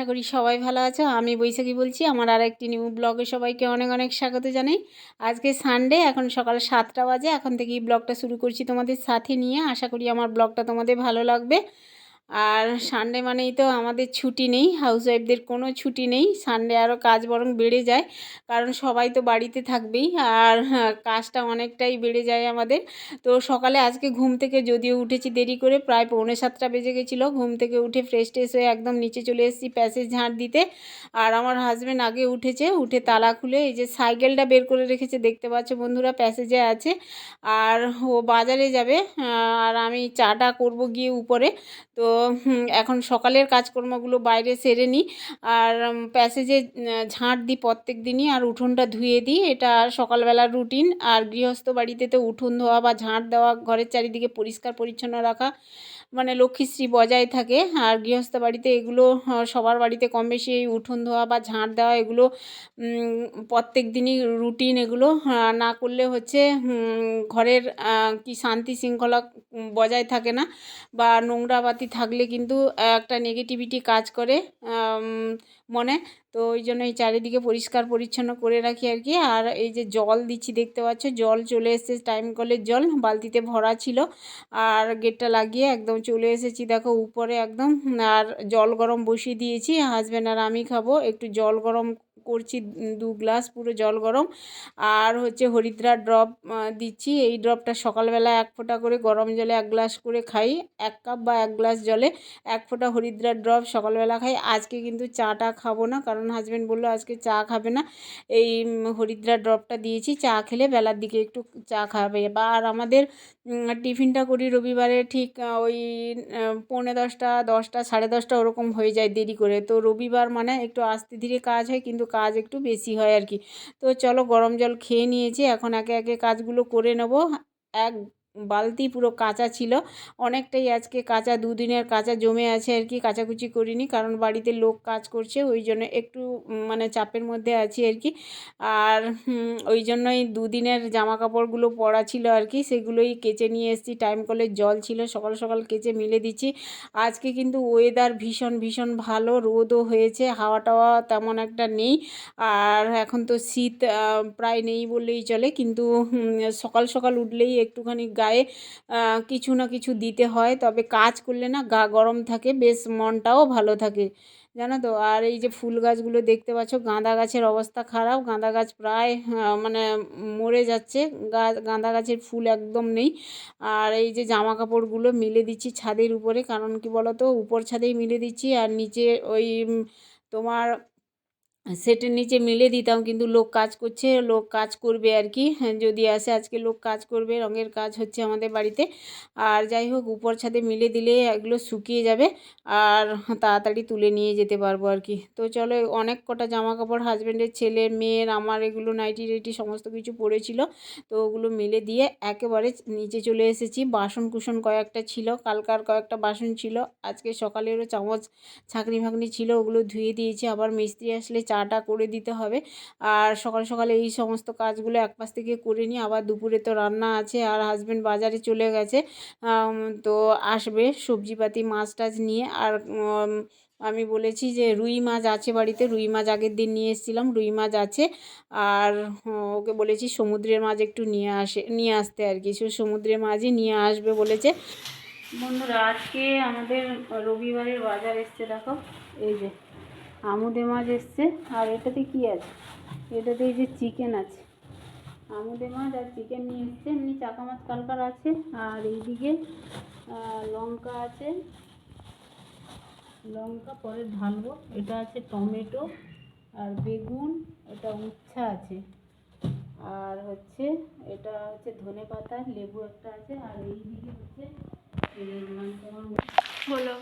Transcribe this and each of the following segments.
করি সবাই ভালো আছো। আমি বৈশাখী বলছি। আমার আরেকটি নিউ ব্লগে সবাইকে অনেক অনেক স্বাগত জানাই। আজকে সানডে, এখন সকাল 7টা বাজে। এখন থেকেই ব্লগটা শুরু করছি তোমাদের সাথে নিয়ে। আশা করি আমার ব্লগটা তোমাদের ভালো লাগবে। আর সানডে মানেই তো আমাদের ছুটি নেই, হাউসওয়াইফদের কোনো ছুটি নেই। সানডে আরও কাজ বরং বেড়ে যায়, কারণ সবাই তো বাড়িতে থাকবেই। আর কাজটা অনেকটাই বেড়ে যায় আমাদের। তো সকালে আজকে ঘুম থেকে যদিও উঠেছি দেরি করে, প্রায় 6:45 বেজে গেছিলো। ঘুম থেকে উঠে ফ্রেশ ট্রেশ হয়ে একদম নিচে চলে এসেছি প্যাসেজ ঝাঁট দিতে। আর আমার হাজব্যান্ড আগে উঠেছে, উঠে তালা খুলে এই যে সাইকেলটা বের করে রেখেছে, দেখতে পাচ্ছ বন্ধুরা, প্যাসেজে আছে। আর ও বাজারে যাবে, আর আমি চাটা করব গিয়ে উপরে। তো এখন সকালের কাজকর্মগুলো বাইরে সেরে নিই। আর প্যাসেজে ঝাঁট দিই প্রত্যেক দিনই, আর উঠোনটা ধুয়ে দিই। এটা সকালবেলার রুটিন। আর গৃহস্থ বাড়িতে তো উঠোন ধোয়া বা ঝাঁট দেওয়া, ঘরের চারিদিকে পরিষ্কার পরিচ্ছন্ন রাখা মানে লক্ষ্মীশ্রী বজায় থাকে। আর গৃহস্থ বাড়িতে এগুলো সবার বাড়িতে কম বেশি এই উঠোন ধোয়া বা ঝাঁট দেওয়া এগুলো প্রত্যেক দিনই রুটিন। এগুলো না করলে হচ্ছে ঘরের কি শান্তি শৃঙ্খলা বজায় থাকে না, বা নোংরাবাতি থাকলে কিন্তু একটা নেগেটিভিটি কাজ করে মনে। তো ওই জন্য এই চারিদিকে পরিষ্কার পরিচ্ছন্ন করে রাখি আর কি। আর এই যে জল দিচ্ছি, দেখতে পাচ্ছ জল চলে এসেছে, টাইম কলের জল বালতিতে ভরা ছিল। আর গেটটা লাগিয়ে একদম চলে এসেছি দেখো উপরে একদম। আর জল গরম বসিয়ে দিয়েছি, হাজব্যান্ড আর আমি খাবো। একটু জল গরম করছি, 2 গ্লাস পুরো জল গরম। আর হচ্ছে হরিদ্রা ড্রপ দিচ্ছি। এই ড্রপটা সকালবেলা 1 ফোঁটা করে গরম জলে 1 গ্লাস করে খাই। 1 কাপ বা 1 গ্লাস জলে 1 ফোঁটা হরিদ্রা ড্রপ সকালবেলা খাই। আজকে কিন্তু চাটা খাবো না, কারণ হাজব্যান্ড বললো আজকে চা খাবে না। এই হরিদ্রা ড্রপটা দিয়েছি, চা খেলে বেলার দিকে একটু চা খাবে। বা আর আমাদের টিফিনটা করি রবিবারে ঠিক ওই 9:45, 10টা, 10:30 ওরকম হয়ে যায় দেরি করে। তো রবিবার মানে একটু আস্তে ধীরে কাজ হয়, কিন্তু কাজ একটু বেশি হয় আর কি। তো চলো, গরম জল খেয়ে নিয়েছি, এখন একে একে কাজগুলো করে নেব। এক বালতি পুরো কাঁচা ছিল, অনেকটাই আজকে কাঁচা, 2 দিনের কাঁচা জমে আছে আর কি। কাচাকুচি করিনি, কারণ বাড়িতে লোক কাজ করছে, ওই জন্য একটু মানে চাপের মধ্যে আছি আর কি। আর ওই জন্যই 2 দিনের জামা কাপড়গুলো পরা ছিল আর কি, সেগুলোই কেচে নিয়ে এসেছি। টাইম কলের জল ছিল, সকাল সকাল কেচে মিলে দিচ্ছি। আজকে কিন্তু ওয়েদার ভীষণ ভীষণ ভালো, রোদও হয়েছে, হাওয়া টাওয়া তেমন একটা নেই। আর এখন তো শীত প্রায় নেই বললেই চলে, কিন্তু সকাল সকাল উঠলেই একটুখানি গায়ে কিছু না কিছু দিতে হয়, তবে কাজ করলে না গা গরম থাকে, বেশ মনটাও ভালো থাকে, জানো তো। আর এই যে ফুল গাছগুলো দেখতে পাচ্ছ, গাঁদা গাছের অবস্থা খারাপ, গাঁদা গাছ প্রায় মানে মরে যাচ্ছে, গাঁদা গাছের ফুল একদম নেই। আর এই যে জামা কাপড়গুলো মিলে দিচ্ছি ছাদের উপরে, কারণ কি বলো তো, উপর ছাদেই মিলে দিচ্ছি। আর নিচে ওই তোমার সেটের নিচে মিলে দিতাম, কিন্তু লোক কাজ করছে, লোক কাজ করবে আর কি, যদি আসে। আজকে লোক কাজ করবে, রঙের কাজ হচ্ছে আমাদের বাড়িতে। আর যাই হোক, উপর ছাদে মিলে দিলে এগুলো শুকিয়ে যাবে, আর তাড়াতাড়ি তুলে নিয়ে যেতে পারবো আর কি। তো চলো, অনেক কটা জামা কাপড় হাজব্যান্ডের, ছেলের, মেয়ের, আমার এগুলো নাইটি টাইটি সমস্ত কিছু পড়েছিল, তো ওগুলো মেলে দিয়ে একেবারে নিচে চলে এসেছি। বাসন কুসন কয়েকটা ছিল, কালকার কয়েকটা বাসন ছিল, আজকে সকালেরও চামচ ছাঁকনি ফাঁকনি ছিল, ওগুলো ধুয়ে দিয়েছি। আবার মিস্ত্রি আসলে চাটা করে দিতে হবে। আর সকাল সকালে এই সমস্ত কাজগুলো এক পাশ থেকে করে নিই। আবার দুপুরে তো রান্না আছে, আর হাজব্যান্ড বাজারে চলে গেছে, তো আসবে সবজিপাতি মাছ টাছ নিয়ে। আর আমি বলেছি যে রুই মাছ আছে বাড়িতে, রুই মাছ আগের দিন নিয়ে এসেছিলাম, রুই মাছ আছে। আর ওকে বলেছি সমুদ্রের মাছ একটু নিয়ে আসতে আর কি, সমুদ্রের মাছই নিয়ে আসবে বলেছে। বন্ধুরা, আজকে আমাদের রবিবারের বাজার এসছে, দেখো এই যে আমুদে মাছ এসছে। আর এটাতে কি আছে, এটাতে এই যে চিকেন আছে, আমুদে মাছ আর চিকেন নিয়ে এসছে। এমনি চাকা মাছ কালকার আছে। আর এইদিকে লঙ্কা আছে, লঙ্কা পরে ঢালবো। এটা আছে টমেটো আর বেগুন, এটা উচ্ছে আছে, আর হচ্ছে এটা হচ্ছে ধনে পাতা, লেবু একটা আছে। আর এইদিকে হচ্ছে হলো,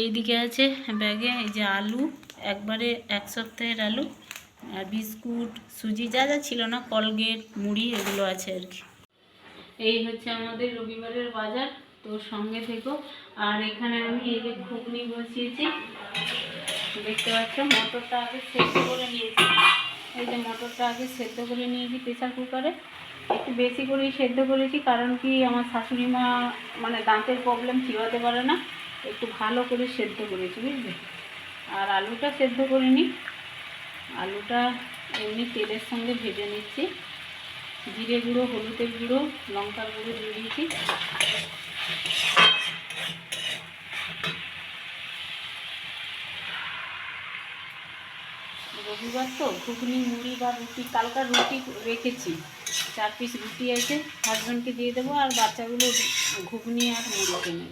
এইদিকে আছে ব্যাগে এই যে আলু, একবারে 1 সপ্তাহের আলু, আর বিস্কুট, সুজি, যা যা ছিল না, কলগেট, মুড়ি, এগুলো আছে আর কি। এই হচ্ছে আমাদের রবিবারের বাজার, তো সঙ্গে থেকো। আর এখানে আমি এই যে ঘুগনি বসিয়েছি, দেখতে পাচ্ছ। মটরটা আগে সেদ্ধ করে নিয়েছি, এই যে মটরটা আগে সেদ্ধ করে নিয়েছি প্রেসার কুকারে। একটু বেশি করেই সেদ্ধ করেছি, কারণ কি আমার শাশুড়ি মা মানে দাঁতের প্রবলেম, চিবাতে পারে না, একটু ভালো করে সেদ্ধ করেছি, বুঝলে। আর আলুটা সেদ্ধ করে নিই। আলুটা এমনি তেলের সঙ্গে ভেজে নিচ্ছি। জিরে গুঁড়ো, হলুদের গুঁড়ো, লঙ্কার গুঁড়ো দিয়ে দিয়েছি। রবিবার তো ঘুগনি, মুড়ি বা রুটি, কালকার রুটি রেখেছি, 4 পিস রুটি আছে, হাজব্যান্ডকে দিয়ে দেবো, আর বাচ্চাগুলো ঘুগনি আর মুড়ি কিনে।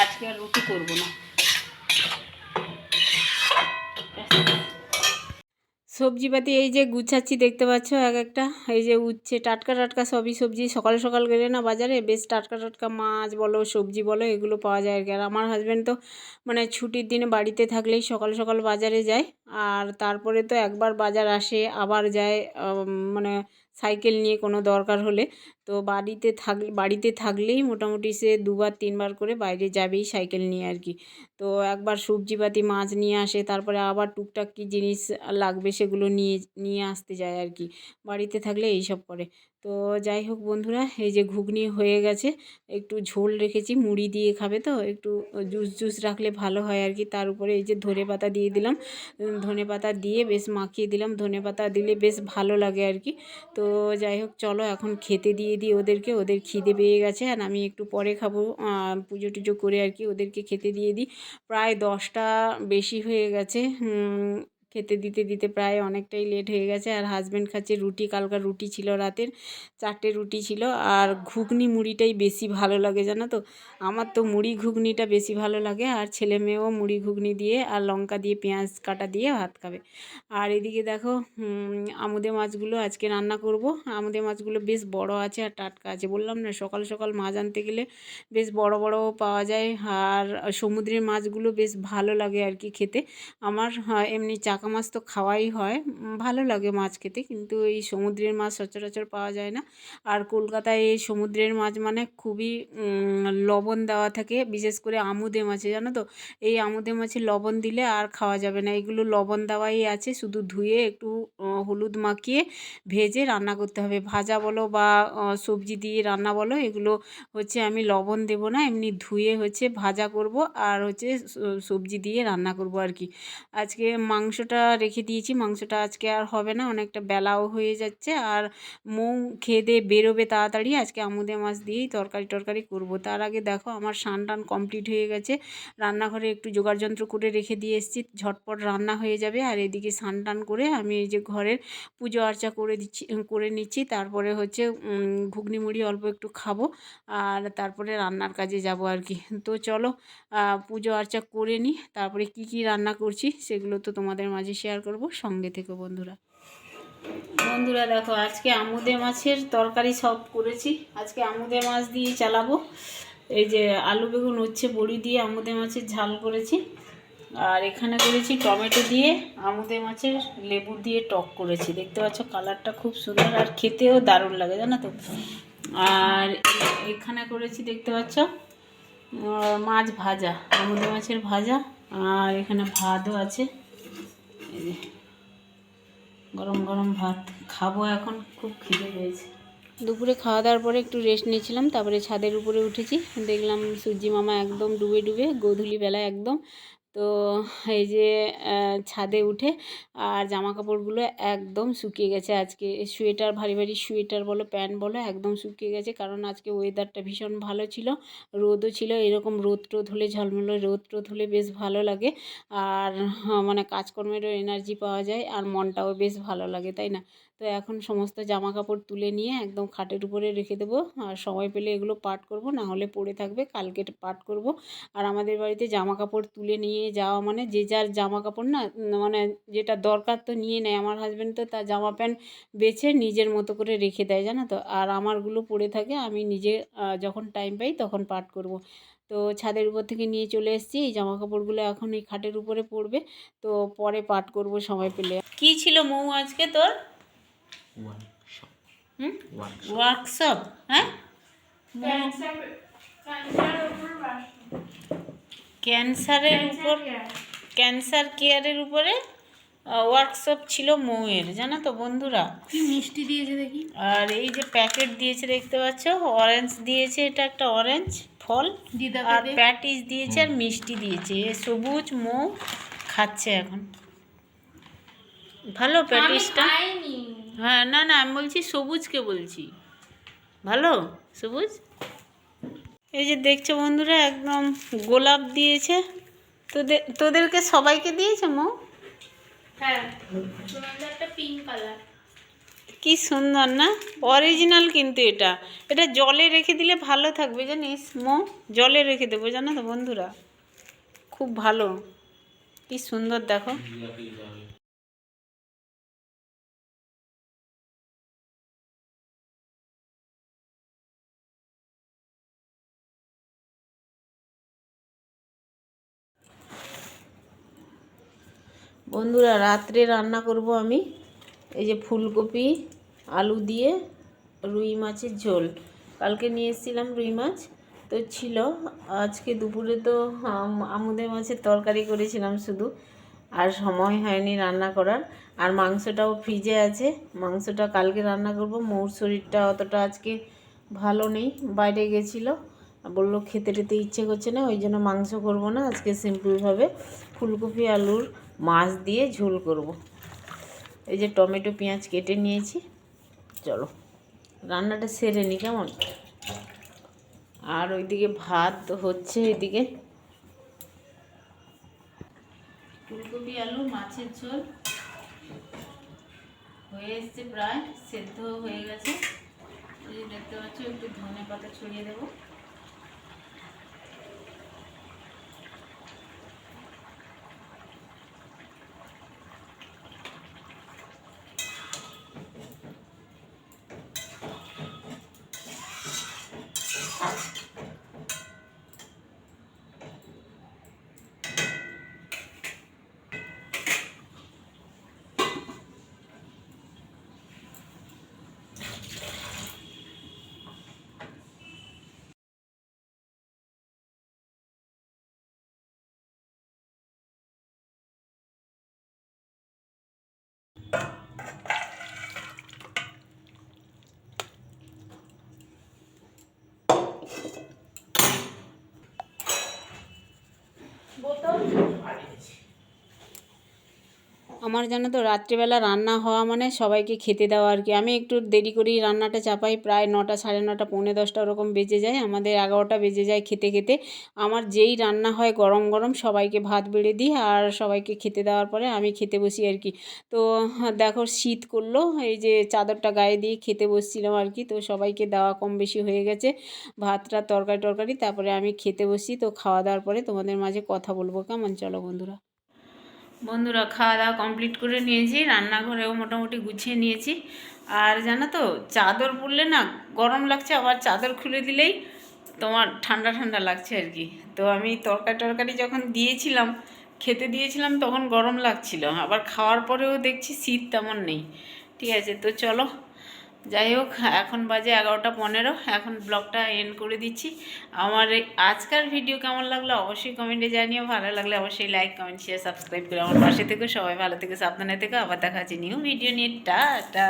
আজকে আর রুটি করবো না। সবজিপাতি এই যে গুছাচ্ছি, দেখতে পাচ্ছ এক একটা, এই যে উচ্ছে, টাটকা টাটকা সবই সবজি। সকাল সকাল গেলে না বাজারে বেশ টাটকা টাটকা মাছ বলো, সবজি বলো, এগুলো পাওয়া যায় আর কি। আর আমার হাজব্যান্ড তো মানে ছুটির দিনে বাড়িতে থাকলেই সকাল সকাল বাজারে যায়, আর তারপরে তো একবার বাজার আসে আবার যায়, মানে সাইকেল নিয়ে কোনো দরকার হলে। তো বাড়িতে থাকলেই মোটামুটি সে 2বার 3বার করে বাইরে যাবেই সাইকেল নিয়ে আর কি। তো একবার সবজিপাতি মাছ নিয়ে আসে, তারপরে আবার টুকটাক কী জিনিস লাগবে সেগুলো নিয়ে নিয়ে আসতে যায় আর কি। বাড়িতে থাকলে এইসব করে। তো যাই হোক বন্ধুরা, এই যে ঘুগনি হয়ে গেছে, একটু ঝোল রেখেছি, মুড়ি দিয়ে খাবে তো একটু জুস রাখলে ভালো হয় আর কি। তার উপরে এই যে ধনেপাতা দিয়ে দিলাম, ধনেপাতা দিয়ে বেশ মাখিয়ে দিলাম, ধনেপাতা দিলে বেশ ভালো লাগে আর কি। তো যাই হোক চলো এখন খেতে দিয়ে দিই ওদেরকে, ওদের খিদে পেয়ে গেছে, আর আমি একটু পরে খাবো, পুজো টুজো করে আর কি ওদেরকে খেতে দিয়ে দিই। প্রায় 10টা বেশি হয়ে গেছে, খেতে দিতে দিতে প্রায় অনেকটাই লেট হয়ে গেছে। আর হাজব্যান্ড খাচ্ছে রুটি, কালকার রুটি ছিল রাতের, 4টে রুটি ছিল। আর ঘুগনি মুড়িটাই বেশি ভালো লাগে জানো তো, আমার তো মুড়ি ঘুগনিটা বেশি ভালো লাগে। আর ছেলে মেয়েও মুড়ি ঘুগনি দিয়ে আর লঙ্কা দিয়ে পেঁয়াজ কাটা দিয়ে ভাত খাবে। আর এদিকে দেখো আমুদে মাছগুলো আজকে রান্না করব। আমুদে মাছগুলো বেশ বড় আছে আর টাটকা আছে, বললাম না সকাল সকাল মাছ আনতে গেলে বেশ বড় বড় পাওয়া যায়। আর সমুদ্রের মাছগুলো বেশ ভালো লাগে আর কি খেতে। আমার এমনি চাকা মাছ তো খাওয়াই হয়, ভালো লাগে মাছ খেতে, কিন্তু এই সমুদ্রের মাছ সচরাচর পাওয়া যায় না। আর কলকাতায় এই সমুদ্রের মাছ মানে খুবই লবণ দেওয়া থাকে, বিশেষ করে আমুদে মাছে জানো তো, এই আমুদে মাছে লবণ দিলে আর খাওয়া যাবে না। এগুলো লবণ দেওয়াই আছে, শুধু ধুয়ে একটু হলুদ মাখিয়ে ভেজে রান্না করতে হবে। ভাজা বলো বা সবজি দিয়ে রান্না বলো, এগুলো হচ্ছে আমি লবণ দেব না, এমনি ধুয়ে হচ্ছে ভাজা করব আর হচ্ছে সবজি দিয়ে রান্না করব আর কি। আজকে মাংসটা রেখে দিয়েছি, মাংসটা আজকে আর হবে না, অনেকটা বেলাও হয়ে যাচ্ছে। আর মৌ খেয়ে দিয়ে বেরোবে তাড়াতাড়ি, আজকে আমুদে মাছ দিয়েই তরকারি করব। তার আগে দেখো আমার স্নান টান কমপ্লিট হয়ে গেছে, রান্নাঘরে একটু যোগাড়যন্ত্র করে রেখে দিয়ে এসেছি, ঝটপট রান্না হয়ে যাবে। আর এদিকে স্নান টান করে আমি এই যে ঘরের পুজো আর্চা করে নিচ্ছি, তারপরে হচ্ছে ঘুগনি মুড়ি অল্প একটু খাবো, আর তারপরে রান্নার কাজে যাব আর কি। তো চলো পুজো আর্চা করে নিই, তারপরে কি রান্না করছি সেগুলো তো তোমাদের মাঝে শেয়ার করব, সঙ্গে থেকো বন্ধুরা। বন্ধুরা দেখো আজকে আমুদে মাছের তরকারি সব করেছি, আজকে আমুদে মাছ দিয়ে চালাবো। এই যে আলু বেগুন উচ্ছে বড়ি দিয়ে আমুদে মাছের ঝাল করেছি, আর এখানে করেছি টমেটো দিয়ে আমুদে মাছের লেবু দিয়ে টক করেছি। দেখতে পাচ্ছ কালারটা খুব সুন্দর আর খেতেও দারুণ লাগে জানো তো। আর এখানে করেছি দেখতে পাচ্ছ মাছ ভাজা, আমুদে মাছের ভাজা, আর এখানে ভাতও আছে। এই যে গরম গরম ভাত খাবো এখন, খুব খিদে পেয়েছে। দুপুরে খাওয়া দাওয়ার পরে একটু রেস্ট নিয়েছিলাম, তারপরে ছাদের উপরে উঠেছি, দেখলাম সূর্যি মামা একদম ডুবে ডুবে গোধূলি বেলায় একদম। তো এই যে ছাদে উঠে আর জামা কাপড়গুলো একদম শুকিয়ে গেছে আজকে, সোয়েটার ভারী ভারী সোয়েটার বলো প্যান্ট বলো একদম শুকিয়ে গেছে, কারণ আজকে ওয়েদারটা ভীষণ ভালো ছিল, রোদও ছিল। এরকম রোদ টোদ হলে ঝলমলে রোদ টোদ হলে বেশ ভালো লাগে, আর মানে কাজকর্মেরও এনার্জি পাওয়া যায়, আর মনটাও বেশ ভালো লাগে, তাই না? তো এখন সমস্ত জামা কাপড় তুলে নিয়ে একদম খাটের উপরে রেখে দেবো, আর সময় পেলে এগুলো পাট করব, না হলে পড়ে থাকবে, কালকে পাট করব। আর আমাদের বাড়িতে জামা কাপড় তুলে নিয়ে যাওয়া মানে যে যার জামা কাপড় না, মানে যেটা দরকার তো নিয়ে নেয়। আমার হাজব্যান্ড তো তার জামা প্যান্ট বেছে নিজের মতো করে রেখে দেয় জানো তো, আর আমারগুলো পড়ে থাকে, আমি নিজে যখন টাইম পাই তখন পাট করব। তো ছাদের উপর থেকে নিয়ে চলে এসেছি, এই জামা কাপড়গুলো এখন এই খাটের উপরে পড়বে, তো পরে পাট করব সময় পেলে। কি ছিল মৌ আজকে তোর ওয়ার্কশপ? হ্যাঁ, ক্যান্সারের উপর, ক্যান্সার কেয়ারের উপরে ওয়ার্কশপ ছিল মৌয়ের, জানো তো বন্ধুরা। কি মিষ্টি দিয়েছে দেখি, আর এই যে প্যাকেট দিয়েছে দেখতে পাচ্ছ, অরেঞ্জ দিয়েছে, এটা একটা অরেঞ্জ ফল, আর প্যাটিস দিয়েছে আর মিষ্টি দিয়েছে। সবুজ মৌ খাচ্ছে এখন। ভালো প্যাটিসটা। হ্যাঁ, না না, আমি বলছি সবুজকে বলছি। ভালো সবুজ। এই যে দেখছো বন্ধুরা, একদম গোলাপ দিয়েছে। তোদেরকে সবাইকে দিয়েছে মো? হ্যাঁ, একটা পিঙ্ক কালার। কি সুন্দর না, অরিজিনাল। কিন্তু এটা এটা জলে রেখে দিলে ভালো থাকবে জানিস মো, জলে রেখে দেবো জানো তো বন্ধুরা, খুব ভালো। কি সুন্দর দেখো। বন্ধুরা রাত্রে রান্না করব আমি এই যে ফুলকপি আলু দিয়ে রুই মাছের ঝোল। কালকে নিয়ে এসেছিলাম রুই মাছ, তো ছিল। আজকে দুপুরে তো আমুদে মাছের তরকারি করেছিলাম শুধু, আর সময় হয়নি রান্না করার। আর মাংসটাও ফ্রিজে আছে, মাংসটা কালকে রান্না করব। মৌর শরীরটা অতটা আজকে ভালো নেই, বাইরে গেছিলো, বললো খেতে টেতে ইচ্ছে করছে না, ওই জন্য মাংস করব না আজকে, সিম্পলভাবে ফুলকপি আলুর মাছ দিয়ে ঝোল করব। এই যে টমেটো পেঁয়াজ কেটে নিয়েছি, চলো রান্নাটা সেরে নিই কেমন। আর ওইদিকে ভাত হচ্ছে, এদিকে ফুলকপি আলু মাছের ঝোল হয়ে এসছে, প্রায় সেদ্ধ হয়ে গেছে। এই যে দেখতে পাচ্ছ, একটু ধনে পাতা ছড়িয়ে দেবো। আমার জানো তো রাত্রিবেলা রান্না হওয়া মানে সবাইকে খেতে দেওয়া আর কি। আমি একটু দেরি করেই রান্নাটা চাপাই, প্রায় 9টা, সাড়ে 9টা, পৌনে 10টা ওরকম বেজে যায়, আমাদের 11টা বেজে যায় খেতে খেতে। আমার যেই রান্না হয় গরম গরম সবাইকে ভাত বেড়ে দিই, আর সবাইকে খেতে দেওয়ার পরে আমি খেতে বসি আর কি। তো দেখো শীত করলো, এই যে চাদরটা গায়ে দিয়ে খেতে বসছিলাম আর কি। তো সবাইকে দেওয়া কম বেশি হয়ে গেছে, ভাতটা তরকারি, তারপরে আমি খেতে বসি। তো খাওয়া দাওয়ার পরে তোমাদের মাঝে কথা বলবো কেমন। চলো বন্ধুরা। বন্ধুরা খাওয়া দাওয়া কমপ্লিট করে নিয়েছি, রান্নাঘরেও মোটামুটি গুছিয়ে নিয়েছি। আর জানো তো চাদর পরলে না গরম লাগছে, আবার চাদর খুলে দিলেই তোমার ঠান্ডা ঠান্ডা লাগছে আর কি। তো আমি তরকারি যখন দিয়েছিলাম, খেতে দিয়েছিলাম, তখন গরম লাগছিল, আবার খাওয়ার পরেও দেখছি শীত তেমন নেই। ঠিক আছে, তো চলো যাই হোক, এখন বাজে 11টা 15, এখন ব্লগটা এন্ড করে দিচ্ছি। আমার আজকের ভিডিও কেমন লাগলো অবশ্যই কমেন্টে জানিও, ভালো লাগলে অবশ্যই লাইক কমেন্ট শেয়ার সাবস্ক্রাইব করে আমার পাশে থেকো। সবাই ভালো থেকো, সাবধানে থেকো, আবার দেখা হচ্ছে নিউ ভিডিও নিয়ে। টাটা।